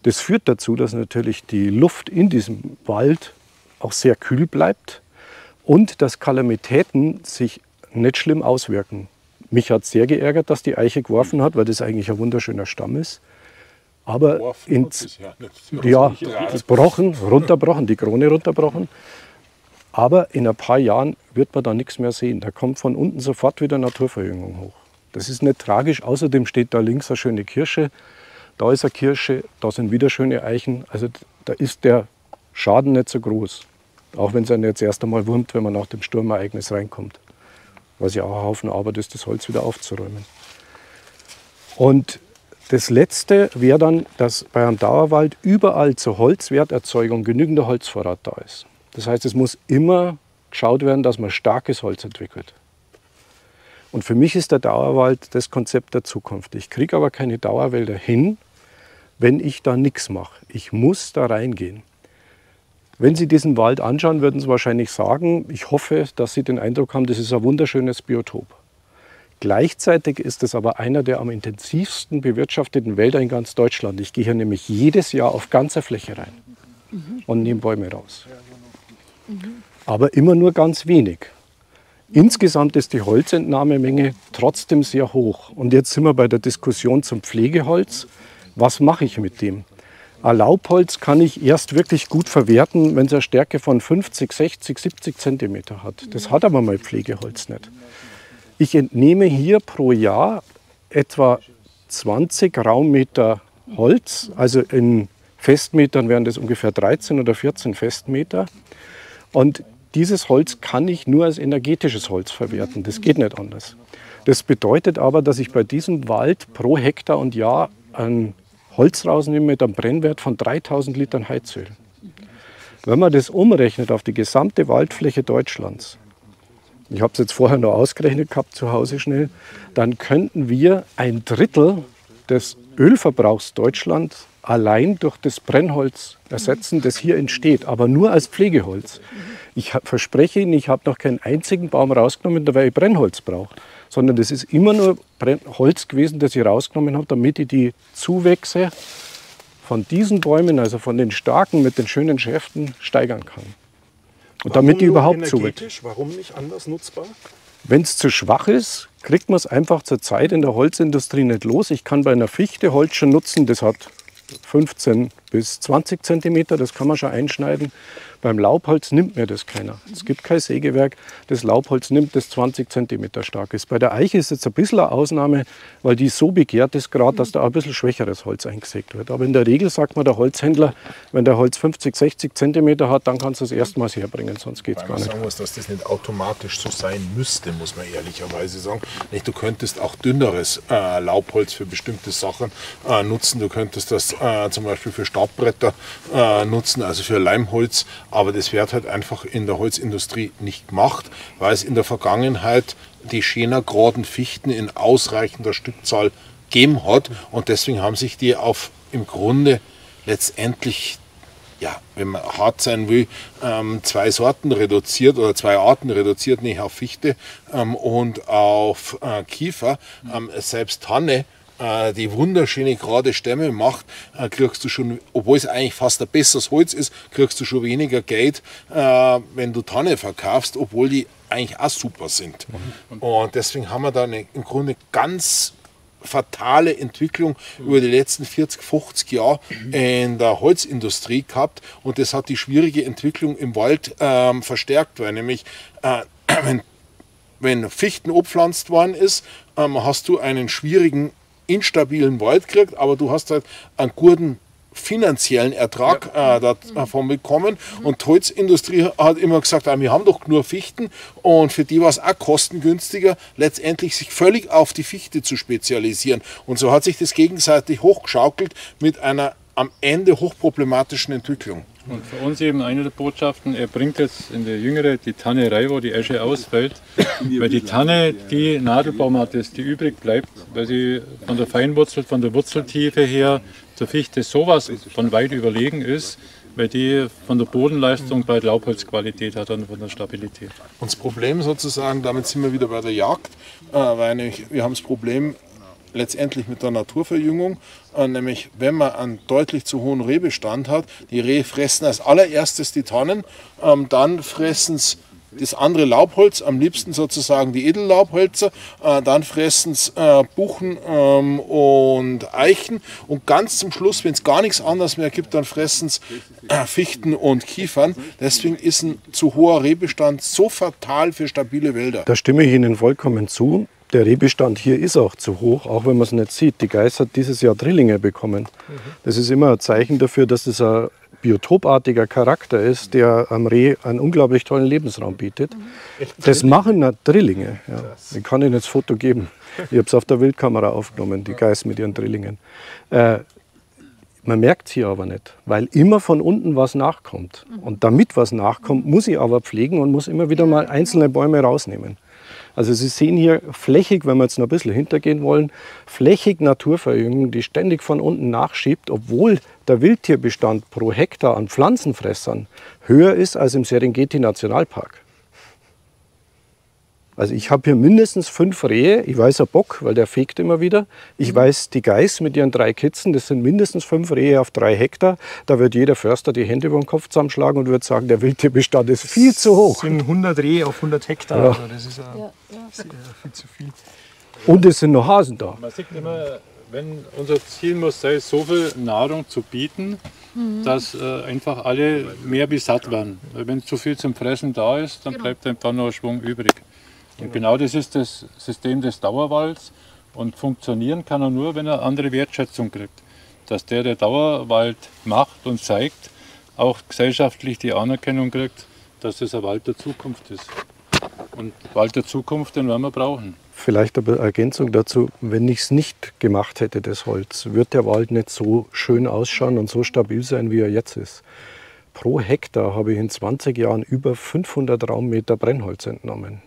Das führt dazu, dass natürlich die Luft in diesem Wald auch sehr kühl bleibt und dass Kalamitäten sich nicht schlimm auswirken. Mich hat sehr geärgert, dass die Eiche geworfen hat, weil das eigentlich ein wunderschöner Stamm ist. Aber gebrochen, runterbrochen, die Krone runterbrochen. Aber in ein paar Jahren wird man da nichts mehr sehen. Da kommt von unten sofort wieder Naturverjüngung hoch. Das ist nicht tragisch. Außerdem steht da links eine schöne Kirsche. Da ist eine Kirsche, da sind wieder schöne Eichen. Also da ist der Schaden nicht so groß. Auch wenn es einen jetzt erst einmal wurmt, wenn man nach dem Sturmereignis reinkommt. Was ja auch ein Haufen Arbeit ist, das Holz wieder aufzuräumen. Und das Letzte wäre dann, dass bei einem Dauerwald überall zur Holzwerterzeugung genügender Holzvorrat da ist. Das heißt, es muss immer geschaut werden, dass man starkes Holz entwickelt. Und für mich ist der Dauerwald das Konzept der Zukunft. Ich kriege aber keine Dauerwälder hin, wenn ich da nichts mache. Ich muss da reingehen. Wenn Sie diesen Wald anschauen, würden Sie wahrscheinlich sagen, ich hoffe, dass Sie den Eindruck haben, das ist ein wunderschönes Biotop. Gleichzeitig ist es aber einer der am intensivsten bewirtschafteten Wälder in ganz Deutschland. Ich gehe hier nämlich jedes Jahr auf ganzer Fläche rein und nehme Bäume raus. Aber immer nur ganz wenig. Insgesamt ist die Holzentnahmemenge trotzdem sehr hoch. Und jetzt sind wir bei der Diskussion zum Pflegeholz. Was mache ich mit dem? Ein Laubholz kann ich erst wirklich gut verwerten, wenn es eine Stärke von 50, 60, 70 cm hat. Das hat aber mein Pflegeholz nicht. Ich entnehme hier pro Jahr etwa 20 Raummeter Holz. Also in Festmetern wären das ungefähr 13 oder 14 Festmeter. Und dieses Holz kann ich nur als energetisches Holz verwerten. Das geht nicht anders. Das bedeutet aber, dass ich bei diesem Wald pro Hektar und Jahr ein Holz rausnehme mit einem Brennwert von 3000 Litern Heizöl. Wenn man das umrechnet auf die gesamte Waldfläche Deutschlands, ich habe es jetzt vorher noch ausgerechnet gehabt zu Hause schnell, dann könnten wir 1/3 des Ölverbrauchs Deutschlands allein durch das Brennholz ersetzen, das hier entsteht, aber nur als Pflegeholz. Ich verspreche Ihnen, ich habe noch keinen einzigen Baum rausgenommen, weil ich Brennholz brauche, sondern das ist immer nur Holz gewesen, das ich rausgenommen habe, damit ich die Zuwächse von diesen Bäumen, also von den starken mit den schönen Schäften, steigern kann. Und damit die überhaupt zuwächst. Warum nicht anders nutzbar? Wenn es zu schwach ist, kriegt man es einfach zur Zeit in der Holzindustrie nicht los. Ich kann bei einer Fichte Holz schon nutzen, das hat 15 bis 20 cm, das kann man schon einschneiden. Beim Laubholz nimmt mir das keiner. Es gibt kein Sägewerk, das Laubholz nimmt, das 20 cm stark ist. Bei der Eiche ist jetzt ein bisschen eine Ausnahme, weil die so begehrt ist gerade, dass da auch ein bisschen schwächeres Holz eingesägt wird. Aber in der Regel sagt man der Holzhändler, wenn der Holz 50, 60 cm hat, dann kannst du es erstmals herbringen, sonst geht es gar nicht. Sagen muss, dass das nicht automatisch so sein müsste, muss man ehrlicherweise sagen. Du könntest auch dünneres Laubholz für bestimmte Sachen nutzen. Du könntest das zum Beispiel für Staubbretter nutzen, also für Leimholz. Aber das wird halt einfach in der Holzindustrie nicht gemacht, weil es in der Vergangenheit die schöner geraden Fichten in ausreichender Stückzahl gegeben hat. Und deswegen haben sich die auf im Grunde letztendlich, ja, wenn man hart sein will, zwei Sorten reduziert oder zwei Arten reduziert, nicht auf Fichte und auf Kiefer. Selbst Tanne, die wunderschöne gerade Stämme macht, kriegst du schon, obwohl es eigentlich fast ein besseres Holz ist, kriegst du schon weniger Geld, wenn du Tanne verkaufst, obwohl die eigentlich auch super sind. Und deswegen haben wir da im Grunde ganz fatale Entwicklung über die letzten 40, 50 Jahre in der Holzindustrie gehabt, und das hat die schwierige Entwicklung im Wald verstärkt, weil nämlich wenn Fichten abgepflanzt worden ist, hast du einen schwierigen, instabilen Wald gekriegt, aber du hast halt einen guten finanziellen Ertrag davon bekommen. Und die Holzindustrie hat immer gesagt, wir haben doch nur Fichten, und für die war es auch kostengünstiger, letztendlich sich völlig auf die Fichte zu spezialisieren. Und so hat sich das gegenseitig hochgeschaukelt mit einer am Ende hochproblematischen Entwicklung. Und für uns eben eine der Botschaften, er bringt jetzt in der Jüngere die Tanne rein, wo die Esche ausfällt, weil die Tanne die Nadelbaumart ist, die übrig bleibt, weil sie von der Feinwurzel, von der Wurzeltiefe her der Fichte sowas von weit überlegen ist, weil die von der Bodenleistung bei Laubholzqualität hat und von der Stabilität. Und das Problem sozusagen, damit sind wir wieder bei der Jagd, weil nämlich wir haben das Problem letztendlich mit der Naturverjüngung, nämlich wenn man einen deutlich zu hohen Rehbestand hat, die Rehe fressen als allererstes die Tannen, dann fressen es das andere Laubholz, am liebsten sozusagen die Edellaubhölzer, dann fressen es Buchen und Eichen, und ganz zum Schluss, wenn es gar nichts anderes mehr gibt, dann fressen es Fichten und Kiefern. Deswegen ist ein zu hoher Rehbestand so fatal für stabile Wälder. Da stimme ich Ihnen vollkommen zu. Der Rehbestand hier ist auch zu hoch, auch wenn man es nicht sieht. Die Geiß hat dieses Jahr Drillinge bekommen. Das ist immer ein Zeichen dafür, dass es ein biotopartiger Charakter ist, der am Reh einen unglaublich tollen Lebensraum bietet. Das machen Drillinge. Ja. Ich kann Ihnen das Foto geben. Ich habe es auf der Wildkamera aufgenommen, die Geiß mit ihren Drillingen. Man merkt es hier aber nicht, weil immer von unten was nachkommt. Und damit was nachkommt, muss ich aber pflegen und muss immer wieder mal einzelne Bäume rausnehmen. Also Sie sehen hier flächig, wenn wir jetzt noch ein bisschen hintergehen wollen, flächig Naturverjüngung, die ständig von unten nachschiebt, obwohl der Wildtierbestand pro Hektar an Pflanzenfressern höher ist als im Serengeti-Nationalpark. Also ich habe hier mindestens 5 Rehe, ich weiß ein Bock, weil der fegt immer wieder. Ich weiß die Geiß mit ihren 3 Kitzen, das sind mindestens 5 Rehe auf 3 Hektar. Da wird jeder Förster die Hände über den Kopf zusammenschlagen und wird sagen, der Wildtierbestand ist viel zu hoch. Das sind 100 Rehe auf 100 Hektar, ja. Also das ist viel zu viel. Und es sind noch Hasen da. Man sieht immer, wenn unser Ziel muss sein, so viel Nahrung zu bieten, dass einfach alle mehr wie satt werden. Weil wenn zu viel zum Fressen da ist, dann bleibt einfach noch ein Schwung übrig. Und genau das ist das System des Dauerwalds, und funktionieren kann er nur, wenn er andere Wertschätzung kriegt. Dass der Dauerwald macht und zeigt, auch gesellschaftlich die Anerkennung kriegt, dass das ein Wald der Zukunft ist. Und Wald der Zukunft, den werden wir brauchen. Vielleicht eine Ergänzung dazu, wenn ich es nicht gemacht hätte, das Holz, wird der Wald nicht so schön ausschauen und so stabil sein, wie er jetzt ist. Pro Hektar habe ich in 20 Jahren über 500 Raummeter Brennholz entnommen.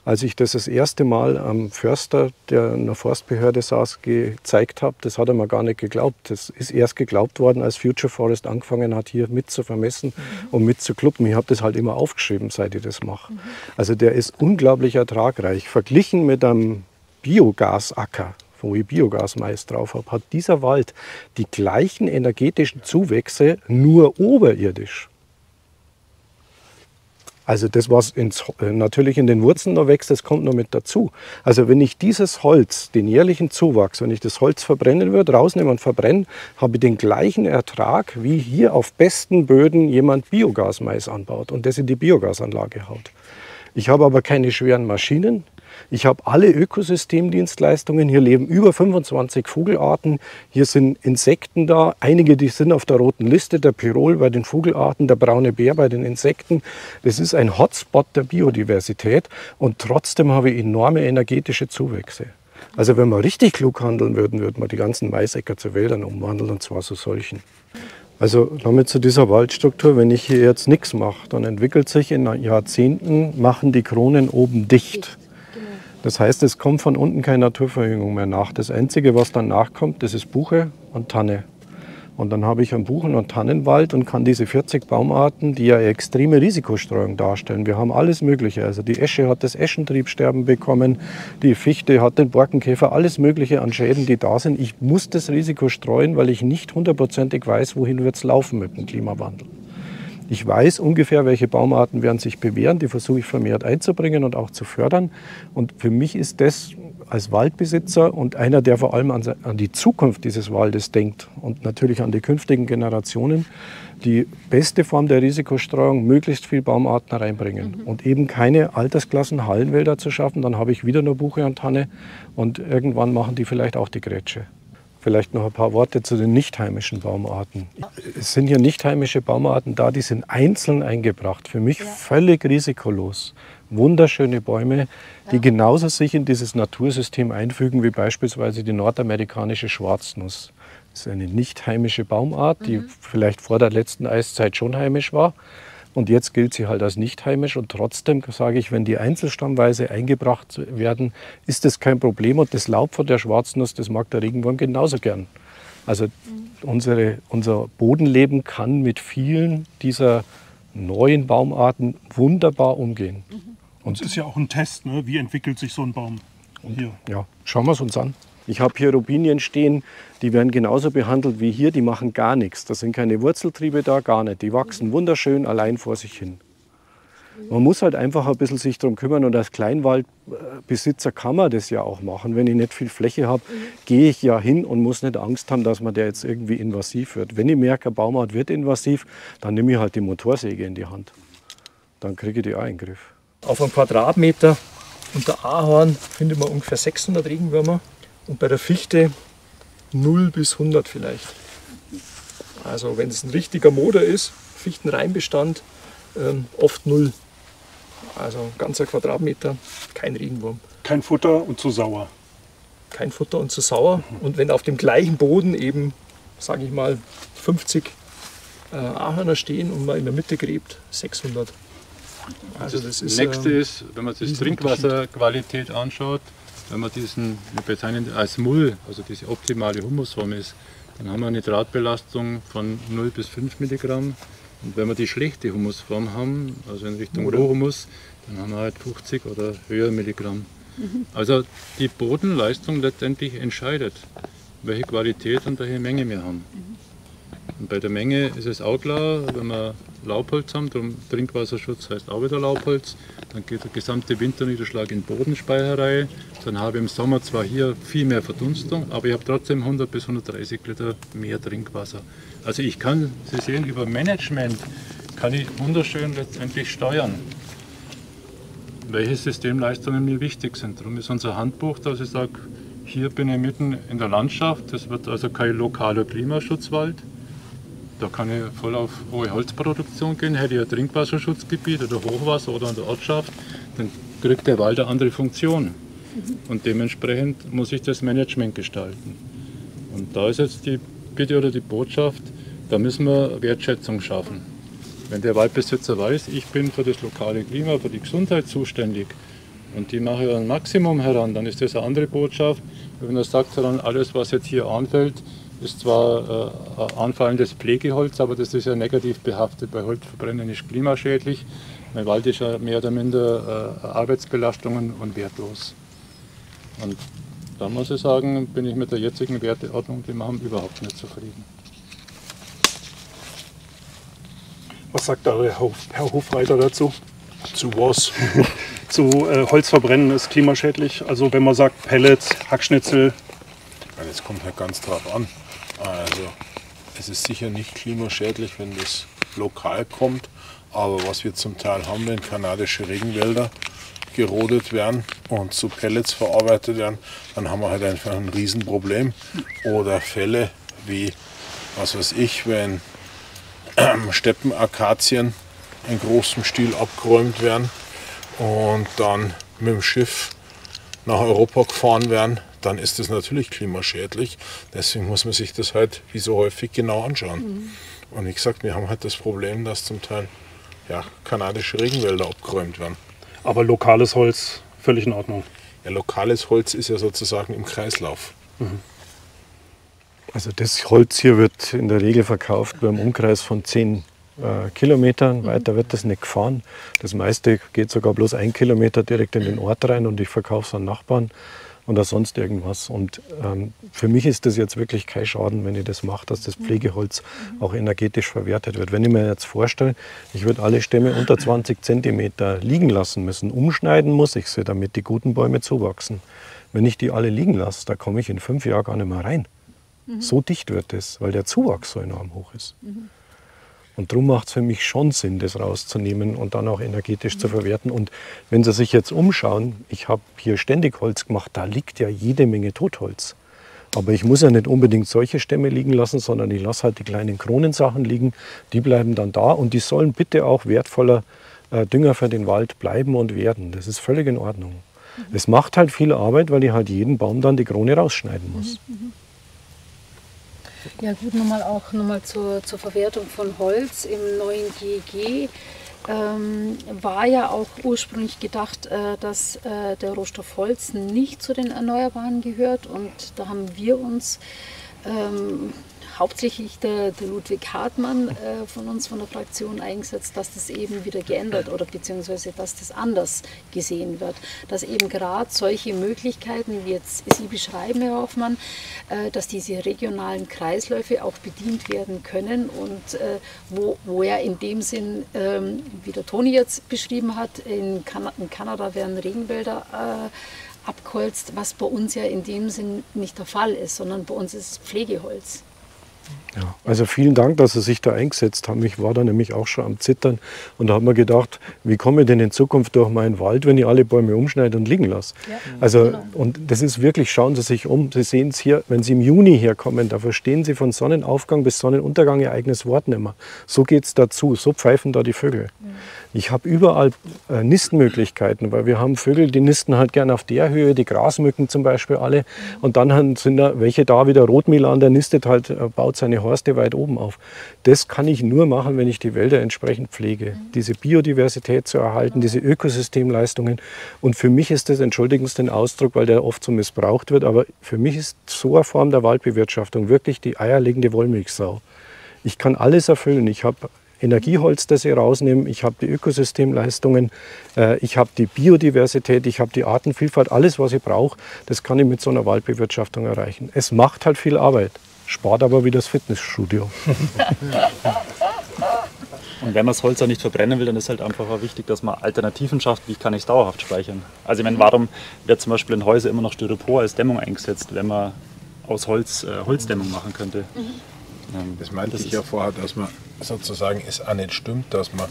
Als ich das erste Mal am Förster, der in der Forstbehörde saß, gezeigt habe, das hat er mir gar nicht geglaubt. Das ist erst geglaubt worden, als Future Forest angefangen hat, hier mit zu vermessen und mit zu kluppen. Ich habe das halt immer aufgeschrieben, seit ich das mache. Also der ist unglaublich ertragreich. Verglichen mit einem Biogasacker, wo ich Biogasmais drauf habe, hat dieser Wald die gleichen energetischen Zuwächse, nur oberirdisch. Also das, was natürlich in den Wurzeln noch wächst, das kommt noch mit dazu. Also wenn ich dieses Holz, den jährlichen Zuwachs, wenn ich das Holz verbrennen würde, rausnehmen und verbrennen, habe ich den gleichen Ertrag, wie hier auf besten Böden jemand Biogasmais anbaut und das in die Biogasanlage haut. Ich habe aber keine schweren Maschinen. Ich habe alle Ökosystemdienstleistungen. Hier leben über 25 Vogelarten. Hier sind Insekten da. Einige, die sind auf der roten Liste. Der Pirol bei den Vogelarten, der braune Bär bei den Insekten. Das ist ein Hotspot der Biodiversität. Und trotzdem habe ich enorme energetische Zuwächse. Also wenn wir richtig klug handeln würden, würden wir die ganzen Maisäcker zu Wäldern umwandeln, und zwar zu solchen. Also damit zu dieser Waldstruktur, wenn ich hier jetzt nichts mache, dann entwickelt sich in Jahrzehnten, machen die Kronen oben dicht. Das heißt, es kommt von unten keine Naturverjüngung mehr nach. Das Einzige, was dann nachkommt, das ist Buche und Tanne. Und dann habe ich einen Buchen- und Tannenwald und kann diese 40 Baumarten, die ja extreme Risikostreuung darstellen. Wir haben alles Mögliche. Also die Esche hat das Eschentriebsterben bekommen, die Fichte hat den Borkenkäfer, alles Mögliche an Schäden, die da sind. Ich muss das Risiko streuen, weil ich nicht hundertprozentig weiß, wohin wird es laufen mit dem Klimawandel. Ich weiß ungefähr, welche Baumarten werden sich bewähren, die versuche ich vermehrt einzubringen und auch zu fördern. Und für mich ist das als Waldbesitzer und einer, der vor allem an die Zukunft dieses Waldes denkt und natürlich an die künftigen Generationen, die beste Form der Risikostreuung, möglichst viel Baumarten reinbringen und eben keine Altersklassen Hallenwälder zu schaffen. Dann habe ich wieder nur Buche und Tanne und irgendwann machen die vielleicht auch die Grätsche. Vielleicht noch ein paar Worte zu den nicht heimischen Baumarten. Es sind hier nicht heimische Baumarten da, die sind einzeln eingebracht. Für mich völlig risikolos. Wunderschöne Bäume, die genauso sich in dieses Natursystem einfügen wie beispielsweise die nordamerikanische Schwarznuss. Das ist eine nicht heimische Baumart, die vielleicht vor der letzten Eiszeit schon heimisch war. Und jetzt gilt sie halt als nicht heimisch. Und trotzdem sage ich, wenn die einzelstammweise eingebracht werden, ist das kein Problem. Und das Laub von der Schwarznuss, das mag der Regenwurm genauso gern. Also unser Bodenleben kann mit vielen dieser neuen Baumarten wunderbar umgehen. Und es ist ja auch ein Test, ne? Wie entwickelt sich so ein Baum hier? Ja, schauen wir es uns an. Ich habe hier Robinien stehen, die werden genauso behandelt wie hier, die machen gar nichts. Da sind keine Wurzeltriebe da, gar nicht. Die wachsen wunderschön allein vor sich hin. Man muss halt einfach ein bisschen sich darum kümmern und als Kleinwaldbesitzer kann man das ja auch machen. Wenn ich nicht viel Fläche habe, gehe ich ja hin und muss nicht Angst haben, dass man der jetzt irgendwie invasiv wird. Wenn ich merke, ein Baumart wird invasiv, dann nehme ich halt die Motorsäge in die Hand. Dann kriege ich die auch in den Griff. Auf einem Quadratmeter unter Ahorn findet man ungefähr 600 Regenwürmer. Und bei der Fichte 0 bis 100 vielleicht. Also wenn es ein richtiger Moder ist, Fichtenreinbestand, oft 0. Also ein ganzer Quadratmeter, kein Regenwurm. Kein Futter und zu sauer. Kein Futter und zu sauer. Und wenn auf dem gleichen Boden eben, sage ich mal, 50 Ahorner stehen und man in der Mitte gräbt, 600. Also das nächste ist, wenn man sich die Trinkwasserqualität anschaut, wenn man diesen, wir bezeichnen als Mull, also diese optimale Humusform ist, dann haben wir eine Nitratbelastung von 0 bis 5 Milligramm. Und wenn wir die schlechte Humusform haben, also in Richtung Rohhumus, dann haben wir halt 50 oder höher Milligramm. Also die Bodenleistung letztendlich entscheidet, welche Qualität und welche Menge wir haben. Und bei der Menge ist es auch klar, wenn wir Laubholz haben, darum Trinkwasserschutz heißt auch wieder Laubholz, dann geht der gesamte Winterniederschlag in Bodenspeicherei. Dann habe ich im Sommer zwar hier viel mehr Verdunstung, aber ich habe trotzdem 100 bis 130 Liter mehr Trinkwasser. Also ich kann, Sie sehen, über Management kann ich wunderschön letztendlich steuern, welche Systemleistungen mir wichtig sind. Darum ist unser Handbuch, dass ich sage, hier bin ich mitten in der Landschaft, das wird also kein lokaler Klimaschutzwald. Da kann ich voll auf hohe Holzproduktion gehen. Hätte ich ein Trinkwasserschutzgebiet oder Hochwasser oder in der Ortschaft, dann kriegt der Wald eine andere Funktion. Und dementsprechend muss ich das Management gestalten. Und da ist jetzt die Bitte oder die Botschaft, da müssen wir Wertschätzung schaffen. Wenn der Waldbesitzer weiß, ich bin für das lokale Klima, für die Gesundheit zuständig und die mache ein Maximum heran, dann ist das eine andere Botschaft. Wenn er sagt, dann alles, was jetzt hier anfällt, ist zwar anfallendes Pflegeholz, aber das ist ja negativ behaftet. Bei Holzverbrennen ist klimaschädlich. Mein Wald ist ja mehr oder minder Arbeitsbelastungen und wertlos. Und da muss ich sagen, bin ich mit der jetzigen Werteordnung, die wir haben, überhaupt nicht zufrieden. Was sagt der Herr Hofreiter dazu? Zu was? Zu Holz verbrennen ist klimaschädlich. Also wenn man sagt Pellets, Hackschnitzel. Das kommt halt ganz drauf an. Also es ist sicher nicht klimaschädlich, wenn das lokal kommt. Aber was wir zum Teil haben, wenn kanadische Regenwälder gerodet werden und zu Pellets verarbeitet werden, dann haben wir halt einfach ein Riesenproblem. Oder Fälle wie, was weiß ich, wenn Steppenakazien in großem Stil abgeräumt werden und dann mit dem Schiff nach Europa gefahren werden, dann ist das natürlich klimaschädlich. Deswegen muss man sich das halt wie so häufig genau anschauen. Und wie gesagt, wir haben halt das Problem, dass zum Teil kanadische Regenwälder abgeräumt werden. Aber lokales Holz, völlig in Ordnung. Ja, lokales Holz ist ja sozusagen im Kreislauf. Also das Holz hier wird in der Regel verkauft beim Umkreis von 10 Kilometern. Weiter wird das nicht gefahren. Das meiste geht sogar bloß 1 Kilometer direkt in den Ort rein und ich verkaufe es an Nachbarn oder sonst irgendwas. Und für mich ist das jetzt wirklich kein Schaden, wenn ich das mache, dass das Pflegeholz auch energetisch verwertet wird. Wenn ich mir jetzt vorstelle, ich würde alle Stämme unter 20 Zentimeter liegen lassen müssen, umschneiden muss ich sie, damit die guten Bäume zuwachsen. Wenn ich die alle liegen lasse, da komme ich in 5 Jahren gar nicht mehr rein. So dicht wird es, weil der Zuwachs so enorm hoch ist. Und darum macht es für mich schon Sinn, das rauszunehmen und dann auch energetisch zu verwerten. Und wenn Sie sich jetzt umschauen, ich habe hier ständig Holz gemacht, da liegt ja jede Menge Totholz. Aber ich muss ja nicht unbedingt solche Stämme liegen lassen, sondern ich lasse halt die kleinen Kronensachen liegen. Die bleiben dann da und die sollen bitte auch wertvoller Dünger für den Wald bleiben und werden. Das ist völlig in Ordnung. Es macht halt viel Arbeit, weil ich halt jeden Baum dann die Krone rausschneiden muss. Ja gut, nochmal zur Verwertung von Holz im neuen GEG. War ja auch ursprünglich gedacht, dass der Rohstoff Holz nicht zu den Erneuerbaren gehört. Und da haben wir uns hauptsächlich der Ludwig Hartmann von uns, von der Fraktion, eingesetzt, dass das eben wieder geändert oder beziehungsweise dass das anders gesehen wird. Dass eben gerade solche Möglichkeiten, wie jetzt Sie beschreiben, Herr Hoffmann, dass diese regionalen Kreisläufe auch bedient werden können und wo ja in dem Sinn, wie der Toni jetzt beschrieben hat, in Kanada werden Regenwälder abgeholzt, was bei uns ja in dem Sinn nicht der Fall ist, sondern bei uns ist Pflegeholz. Ja, also vielen Dank, dass Sie sich da eingesetzt haben. Ich war da nämlich auch schon am Zittern und da habe mir gedacht, wie komme ich denn in Zukunft durch meinen Wald, wenn ich alle Bäume umschneide und liegen lasse? Ja, also, genau. Und das ist wirklich, schauen Sie sich um, Sie sehen es hier, wenn Sie im Juni herkommen, da verstehen Sie von Sonnenaufgang bis Sonnenuntergang Ihr eigenes Wort nicht mehr. So geht es dazu, so pfeifen da die Vögel. Ich habe überall Nistmöglichkeiten, weil wir haben Vögel, die nisten halt gerne auf der Höhe, die Grasmücken zum Beispiel alle. Und dann sind da welche da, wie der Rotmilan, der nistet halt, baut seine Horste weit oben auf. Das kann ich nur machen, wenn ich die Wälder entsprechend pflege. Diese Biodiversität zu erhalten, diese Ökosystemleistungen. Und für mich ist das, entschuldigen Sie den Ausdruck, weil der oft so missbraucht wird, aber für mich ist so eine Form der Waldbewirtschaftung wirklich die eierlegende Wollmilchsau. Ich kann alles erfüllen. Ich habe Energieholz, das ich rausnehme, ich habe die Ökosystemleistungen, ich habe die Biodiversität, ich habe die Artenvielfalt, alles was ich brauche, das kann ich mit so einer Waldbewirtschaftung erreichen. Es macht halt viel Arbeit, spart aber wie das Fitnessstudio. Und wenn man das Holz auch nicht verbrennen will, dann ist halt einfach auch wichtig, dass man Alternativen schafft, wie kann ich es dauerhaft speichern. Also ich meine, warum wird zum Beispiel in Häusern immer noch Styropor als Dämmung eingesetzt, wenn man aus Holz Holzdämmung machen könnte? Das meinte ich ja vorher, dass man sozusagen es auch nicht stimmt, dass man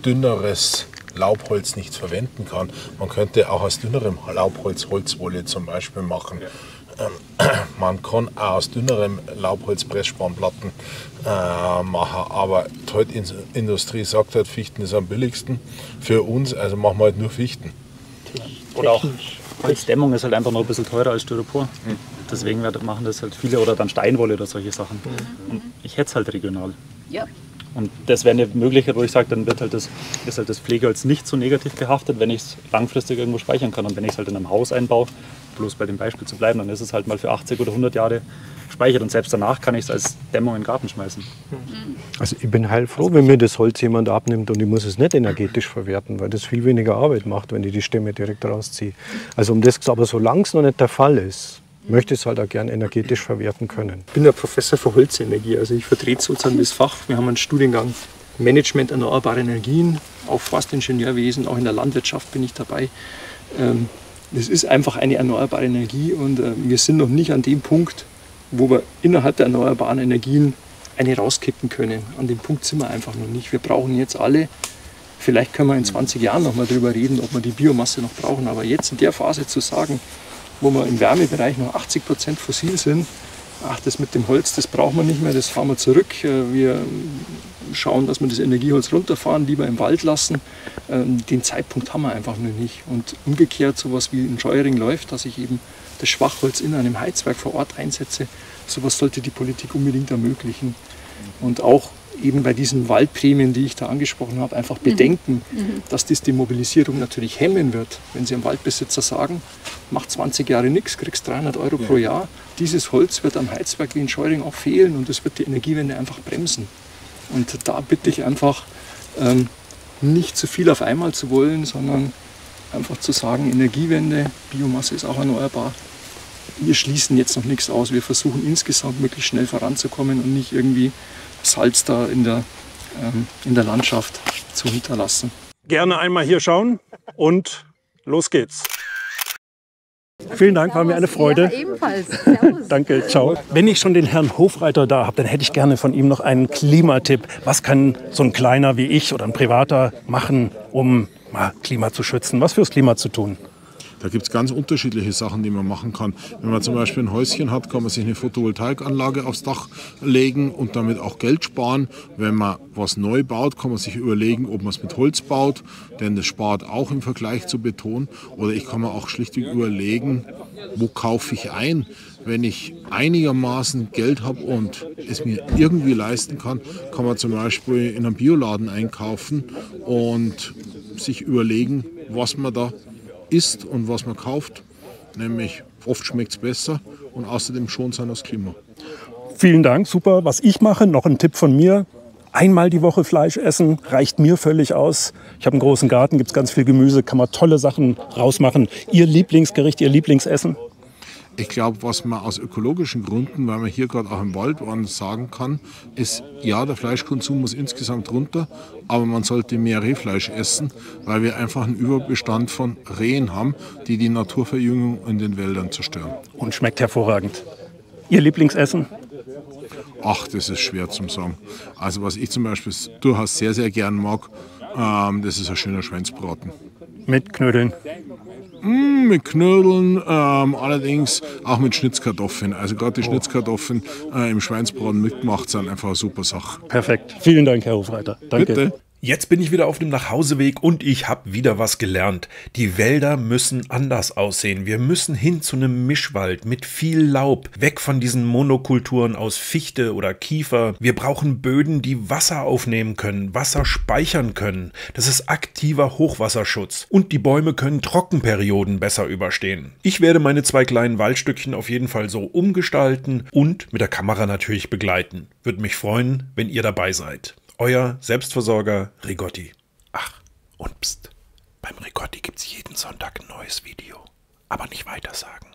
dünneres Laubholz nicht verwenden kann. Man könnte auch aus dünnerem Laubholz Holzwolle zum Beispiel machen. Man kann auch aus dünnerem Laubholz Pressspanplatten machen, aber die Holzindustrie sagt halt, Fichten ist am billigsten für uns, also machen wir halt nur Fichten. Oder auch Holzdämmung ist halt einfach noch ein bisschen teurer als Styropor. Deswegen machen das halt viele oder dann Steinwolle oder solche Sachen. Und ich hätte es halt regional. Ja. Und das wäre eine Möglichkeit, wo ich sage, dann ist halt das Pflegeholz nicht so negativ behaftet, wenn ich es langfristig irgendwo speichern kann. Und wenn ich es halt in einem Haus einbaue, bloß bei dem Beispiel zu bleiben, dann ist es halt mal für 80 oder 100 Jahre gespeichert. Und selbst danach kann ich es als Dämmung in den Garten schmeißen. Also ich bin heilfroh, wenn mir das Holz jemand abnimmt und ich muss es nicht energetisch verwerten, weil das viel weniger Arbeit macht, wenn ich die Stämme direkt rausziehe. Also aber solange es noch nicht der Fall ist, möchte es halt auch gern energetisch verwerten können. Ich bin der Professor für Holzenergie, also ich vertrete sozusagen das Fach. Wir haben einen Studiengang Management erneuerbarer Energien, auch Forstingenieurwesen, auch in der Landwirtschaft bin ich dabei. Es ist einfach eine erneuerbare Energie und wir sind noch nicht an dem Punkt, wo wir innerhalb der erneuerbaren Energien eine rauskippen können. An dem Punkt sind wir einfach noch nicht. Wir brauchen jetzt alle, vielleicht können wir in 20 Jahren noch mal darüber reden, ob wir die Biomasse noch brauchen, aber jetzt in der Phase zu sagen, wo wir im Wärmebereich noch 80% fossil sind, ach, das mit dem Holz, das brauchen wir nicht mehr, das fahren wir zurück. Wir schauen, dass wir das Energieholz runterfahren, lieber im Wald lassen. Den Zeitpunkt haben wir einfach noch nicht. Und umgekehrt, sowas wie in Scheuering läuft, dass ich eben das Schwachholz in einem Heizwerk vor Ort einsetze, sowas sollte die Politik unbedingt ermöglichen. Und auch eben bei diesen Waldprämien, die ich da angesprochen habe, einfach bedenken, dass das die Mobilisierung natürlich hemmen wird. Wenn Sie einem Waldbesitzer sagen, mach 20 Jahre nichts, kriegst 300 € pro Jahr, dieses Holz wird am Heizwerk wie in Scheuring auch fehlen und es wird die Energiewende einfach bremsen. Und da bitte ich einfach, nicht zu viel auf einmal zu wollen, sondern einfach zu sagen, Energiewende, Biomasse ist auch erneuerbar. Wir schließen jetzt noch nichts aus, wir versuchen insgesamt möglichst schnell voranzukommen und nicht irgendwie Salz da in der Landschaft zu hinterlassen. Gerne einmal hier schauen und los geht's. Vielen Dank, war mir eine Freude. Ja, ebenfalls. Servus. Danke, ciao. Wenn ich schon den Herrn Hofreiter da habe, dann hätte ich gerne von ihm noch einen Klimatipp. Was kann so ein Kleiner wie ich oder ein Privater machen, um mal Klima zu schützen? Was fürs Klima zu tun? Da gibt es ganz unterschiedliche Sachen, die man machen kann. Wenn man zum Beispiel ein Häuschen hat, kann man sich eine Photovoltaikanlage aufs Dach legen und damit auch Geld sparen. Wenn man was neu baut, kann man sich überlegen, ob man es mit Holz baut, denn das spart auch im Vergleich zu Beton. Oder ich kann mir auch schlichtweg überlegen, wo kaufe ich ein. Wenn ich einigermaßen Geld habe und es mir irgendwie leisten kann, kann man zum Beispiel in einem Bioladen einkaufen und sich überlegen, was man da isst und was man kauft, nämlich oft schmeckt es besser und außerdem schont es das Klima. Vielen Dank, super. Was ich mache, noch ein Tipp von mir. Einmal die Woche Fleisch essen, reicht mir völlig aus. Ich habe einen großen Garten, gibt es ganz viel Gemüse, kann man tolle Sachen rausmachen. Ihr Lieblingsgericht, Ihr Lieblingsessen? Ich glaube, was man aus ökologischen Gründen, weil man hier gerade auch im Wald waren, sagen kann, ist, ja, der Fleischkonsum muss insgesamt runter, aber man sollte mehr Rehfleisch essen, weil wir einfach einen Überbestand von Rehen haben, die die Naturverjüngung in den Wäldern zerstören. Und schmeckt hervorragend. Ihr Lieblingsessen? Ach, das ist schwer zu sagen. Also was ich zum Beispiel durchaus sehr, sehr gern mag, das ist ein schöner Schweinsbraten. Mit Knödeln? Mit Knödeln, allerdings auch mit Schnitzkartoffeln. Also gerade die Schnitzkartoffeln im Schweinsbraten mitgemacht sind einfach eine super Sache. Perfekt. Vielen Dank, Herr Hofreiter. Danke. Bitte. Jetzt bin ich wieder auf dem Nachhauseweg und ich habe wieder was gelernt. Die Wälder müssen anders aussehen. Wir müssen hin zu einem Mischwald mit viel Laub, weg von diesen Monokulturen aus Fichte oder Kiefer. Wir brauchen Böden, die Wasser aufnehmen können, Wasser speichern können. Das ist aktiver Hochwasserschutz. Und die Bäume können Trockenperioden besser überstehen. Ich werde meine 2 kleinen Waldstückchen auf jeden Fall so umgestalten und mit der Kamera natürlich begleiten. Würde mich freuen, wenn ihr dabei seid. Euer Selbstversorger Rigotti. Ach, und pst, beim Rigotti gibt's jeden Sonntag ein neues Video. Aber nicht weitersagen.